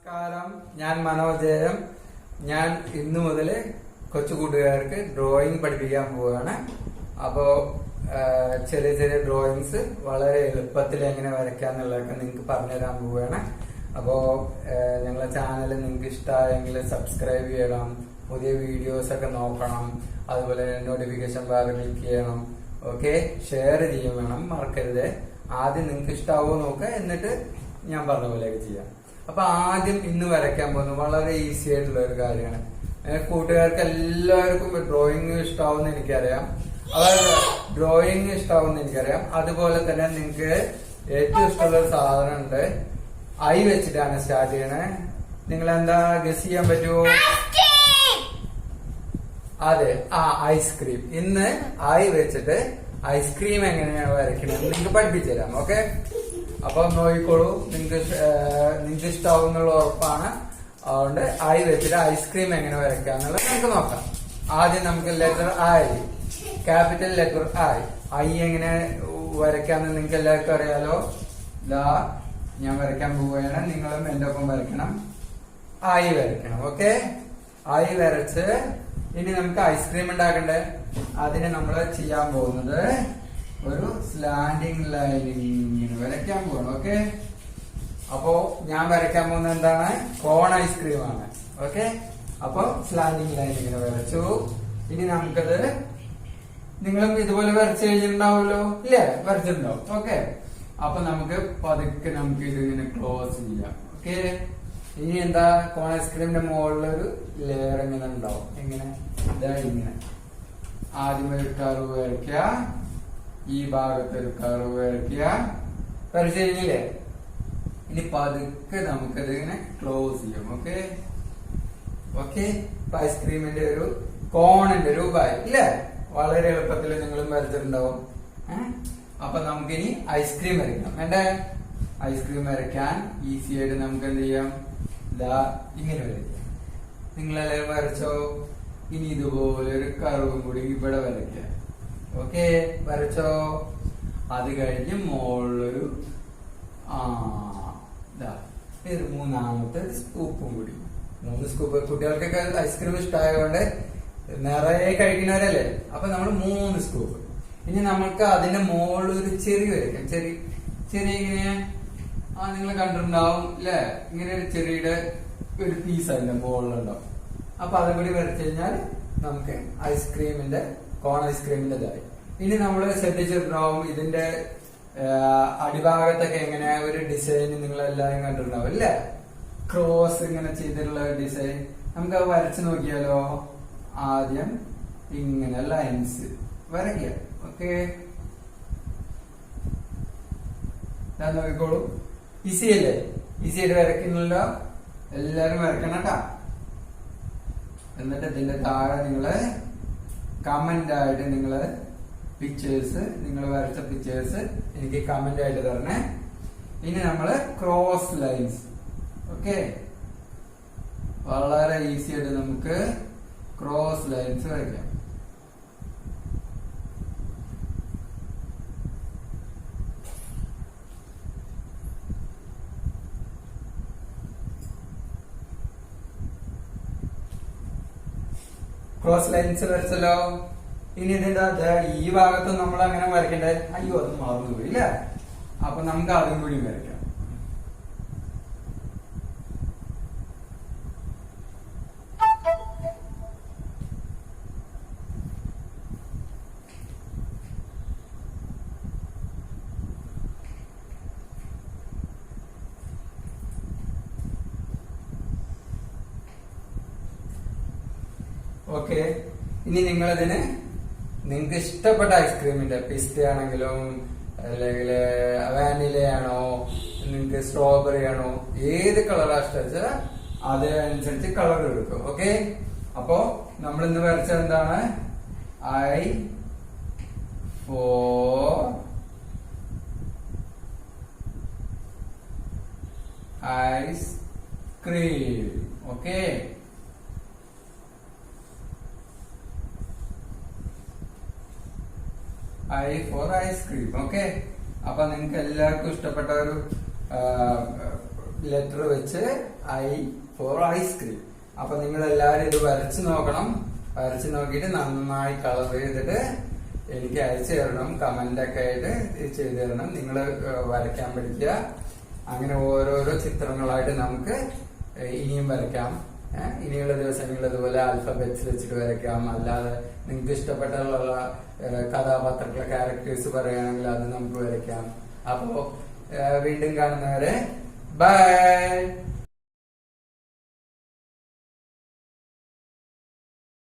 നമസ്കാരം, ഞാൻ മനോജയം. ഞാൻ ഇന്നു മുതൽ കൊച്ചുകൂട്ടുകാർക്ക് ഡ്രോയിങ് പഠിപ്പിക്കാൻ പോവുകയാണ്. അപ്പോ ചെറിയ ചെറിയ ഡ്രോയിങ്സ് വളരെ എളുപ്പത്തിൽ എങ്ങനെ വരയ്ക്കാന്നുള്ളതൊക്കെ നിങ്ങൾക്ക് പറഞ്ഞുതരാൻ പോവുകയാണ്. അപ്പോ ഞങ്ങളുടെ ചാനൽ നിങ്ങൾക്ക് ഇഷ്ടമായെങ്കിൽ സബ്സ്ക്രൈബ് ചെയ്യണം, പുതിയ വീഡിയോസ് ഒക്കെ നോക്കണം, അതുപോലെ നോട്ടിഫിക്കേഷൻ ബാർ ക്ലിക്ക് ചെയ്യണം. ഓക്കെ, ഷെയർ ചെയ്യും വേണം, മറക്കരുത്. ആദ്യം നിങ്ങൾക്ക് ഇഷ്ടാവോ നോക്കുക, എന്നിട്ട് ഞാൻ പറഞ്ഞ പോലെയൊക്കെ ചെയ്യാം. അപ്പൊ ആദ്യം ഇന്ന് വരയ്ക്കാൻ പോകുന്നത് വളരെ ഈസി ആയിട്ടുള്ള ഒരു കാര്യമാണ്. കൂട്ടുകാർക്ക് എല്ലാവർക്കും ഡ്രോയിങ് ഇഷ്ടാവുന്ന എനിക്കറിയാം, അതായത് ഡ്രോയിങ് ഇഷ്ടാവുന്ന എനിക്കറിയാം. അതുപോലെ തന്നെ നിങ്ങൾക്ക് ഏറ്റവും ഇഷ്ടമുള്ള ഒരു സാധനം ഉണ്ട്. ഐ വെച്ചിട്ടാണ് സ്റ്റാർട്ട് ചെയ്യണേ. നിങ്ങൾ എന്താ ഗസ് ചെയ്യാൻ പറ്റുമോ? അതെ, ഐസ്ക്രീം. ഇന്ന് ഐ വെച്ചിട്ട് ഐസ്ക്രീം എങ്ങനെയാണ് വരയ്ക്കണമെന്ന് നിങ്ങൾക്ക് പഠിപ്പിച്ചു തരാം. ഓക്കെ, അപ്പൊ നോക്കിക്കോളൂ, നിങ്ങൾക്ക് ഇഷ്ടാവുന്നുള്ള ഉറപ്പാണ്. അതുകൊണ്ട് ഐ വെച്ചിട്ട് ഐസ്ക്രീം എങ്ങനെ വരയ്ക്കാന്നുള്ളത് നമുക്ക് നോക്കാം. ആദ്യം നമുക്ക് letter I, capital letter I എങ്ങനെ വരയ്ക്കാന്ന് നിങ്ങൾക്ക് എല്ലാവർക്കും അറിയാലോ. ഞാൻ വരയ്ക്കാൻ പോവുകയാണ്, നിങ്ങളും എന്റെ ഒപ്പം വരയ്ക്കണം. ഐ വരയ്ക്കണം. ഓക്കെ, ഐ വരച്ച് ഇനി നമുക്ക് ഐസ്ക്രീം ഉണ്ടാക്കണ്ടേ. അതിന് നമ്മൾ ചെയ്യാൻ പോകുന്നത് ഒരു സ്ലാൻഡിങ് ലൈൻ ഇങ്ങനെ വരയ്ക്കാൻ പോകണം. ഓക്കെ, അപ്പോ ഞാൻ വരയ്ക്കാൻ പോകുന്നത് എന്താണ്? കോൺ ഐസ്ക്രീം ആണ്. ഓക്കെ, അപ്പൊ സ്ലാൻഡിങ് ലൈൻ ഇങ്ങനെ വരച്ചു. ഇനി നമുക്കത് നിങ്ങളും ഇതുപോലെ വരച്ചു കഴിഞ്ഞിട്ടുണ്ടാവുമല്ലോ, ഇല്ലേ? വരച്ചിട്ടുണ്ടാവും. ഓക്കെ, അപ്പൊ നമുക്ക് പതുക്കെ നമുക്ക് ഇതിങ്ങനെ ക്ലോസ് ചെയ്യാം. ഓക്കെ, ഇനി എന്താ, കോൺ ഐസ്ക്രീമിന്റെ മുകളിലൊരു ലെയർ ഇങ്ങനെ ഉണ്ടാവും. എങ്ങനെ? ഇങ്ങനെ ആദ്യം ഒരു കർവ് വരയ്ക്കുക, ഈ ഭാഗത്ത് ഒരു കർവ് വരയ്ക്കുക. വരച്ചു കഴിഞ്ഞില്ലേ? ഇനി പതുക്കെ നമുക്കത് ഇങ്ങനെ ക്ലോസ് ചെയ്യാം. ഓക്കെ ഓക്കെ, ഐസ്ക്രീമിന്റെ ഒരു കോണിന്റെ രൂപമായി, ഇല്ലേ? വളരെ എളുപ്പത്തിൽ നിങ്ങളും വരച്ചിട്ടുണ്ടാവും. അപ്പൊ നമുക്കിനി ഐസ്ക്രീം വരയ്ക്കാം. വേണ്ടേ? ഐസ്ക്രീം വരയ്ക്കാൻ ഈസി ആയിട്ട് നമുക്ക് എന്ത് ചെയ്യാം? ഇങ്ങനെ വരയ്ക്കാം. നിങ്ങളെല്ലാവരും വരച്ചോ? ഇനി ഇതുപോലെ ഒരു കർവും കൂടി ഇവിടെ വരയ്ക്കാം. ഓക്കെ, വരച്ചോ? അത് കഴിഞ്ഞ് മുകളിലൊരു ഒരു മൂന്നാമത്തെ സ്കൂപ്പും കൂടി. 3 സ്കൂപ്പ്. കുട്ടികൾക്കൊക്കെ ഐസ്ക്രീം ഇഷ്ടമായതുകൊണ്ട് നിറയെ കഴിക്കുന്നവരല്ലേ, അപ്പൊ നമ്മൾ 3 സ്കൂപ്പ്. ഇനി നമുക്ക് അതിന്റെ മുകളിൽ ഒരു ചെറി വരയ്ക്കാം. ചെറിയ ഇങ്ങനെ നിങ്ങൾ കണ്ടിട്ടുണ്ടാവും, അല്ലെ? ഇങ്ങനെ ഒരു ചെറിയുടെ ഒരു പീസ് അതിന്റെ മുകളിലുണ്ടാവും. അപ്പൊ അതും കൂടി വരച്ചു കഴിഞ്ഞാൽ നമുക്ക് ഐസ്ക്രീമിന്റെ, കോൺ ഐസ്ക്രീമിന്റെ ഇതായി. ഇനി നമ്മൾ ശ്രദ്ധിച്ചിട്ടുണ്ടാവും ഇതിന്റെ അടിഭാഗത്തൊക്കെ എങ്ങനെ ഒരു ഡിസൈൻ നിങ്ങൾ എല്ലാവരും കണ്ടിട്ടുണ്ടാവും, അല്ലേ? ക്രോസ് ഇങ്ങനെ ചെയ്തിട്ടുള്ള ഡിസൈൻ. നമുക്ക് അത് വരച്ചു നോക്കിയാലോ? ആദ്യം ഇങ്ങനെ ലൈൻസ് വരയ്ക്കുക. ഓക്കെ, ഞാൻ നോക്കിക്കോളൂ. ഈസി അല്ലേ? ഈസി ആയിട്ട് വരയ്ക്കുന്നുണ്ടോ? എല്ലാരും വരയ്ക്കണം കേട്ടാ. എന്നിട്ട് ഇതിന്റെ താഴെ നിങ്ങള് കമന്റ് ആയിട്ട് നിങ്ങള് പിക്ചേഴ്സ്, നിങ്ങൾ വരച്ച പിക്ചേഴ്സ് എനിക്ക് കമന്റ് ആയിട്ട് തരണേ. ഇനി നമ്മള് ക്രോസ് ലൈൻസ്. ഓക്കെ, വളരെ ഈസി ആയിട്ട് നമുക്ക് ക്രോസ് ലൈൻസ് വരയ്ക്കാം. ക്രോസ് ലൈൻസ് വരച്ചല്ലോ. ഇനി ഇതിന്റെ ഈ ഭാഗത്ത് നമ്മൾ അങ്ങനെ വരയ്ക്കണ്ടേ? അയ്യോ, അത് മറന്നുപോയി, ഇല്ല? അപ്പൊ നമുക്ക് അതും കൂടി വരയ്ക്കാം. ഓക്കെ, ഇനി നിങ്ങളതിന് നിങ്ങൾക്ക് ഇഷ്ടപ്പെട്ട ഐസ്ക്രീമിന്റെ, പിസ്ത ആണെങ്കിലും അല്ലെങ്കിൽ വാനിലയാണോ, നിങ്ങൾക്ക് സ്ട്രോബെറി ആണോ, ഏത് കളറാ ഇഷ്ടം അതനുസരിച്ച് കളർ എടുക്കും. ഓക്കെ, അപ്പോ നമ്മൾ ഇന്ന് വരച്ചത് എന്താണ്? I for ice cream. Okay, I for ice cream. Okay, അപ്പൊ നിങ്ങൾക്ക് എല്ലാവർക്കും ഇഷ്ടപ്പെട്ട ഒരു ലെറ്റർ വെച്ച് ഐ ഫോർ ഐസ്ക്രീം. അപ്പൊ നിങ്ങൾ എല്ലാവരും ഇത് വരച്ചു നോക്കണം. വരച്ചു നോക്കിയിട്ട് നന്നായി കളർ ചെയ്തിട്ട് എനിക്ക് അയച്ചു തരണം. കമന്റ് ഒക്കെ ആയിട്ട് ചെയ്തു തരണം. നിങ്ങൾ വരയ്ക്കാൻ പഠിക്കുക. അങ്ങനെ ഓരോരോ ചിത്രങ്ങളായിട്ട് നമുക്ക് ഇനിയും വരയ്ക്കാം. ഇനിയുള്ള ദിവസങ്ങളിൽ ഇതുപോലെ ആൽഫബറ്റ്സ് വെച്ചിട്ട് വരയ്ക്കാം. അല്ലാതെ നിങ്ങൾക്ക് ഇഷ്ടപ്പെട്ടുള്ള കഥാപാത്രങ്ങളെ ക്യാരക്ടേഴ്സ് പറയുകയാണെങ്കിൽ അത് നമുക്ക് വരയ്ക്കാം. അപ്പോ വീണ്ടും കാണുന്നവരെ ബൈ.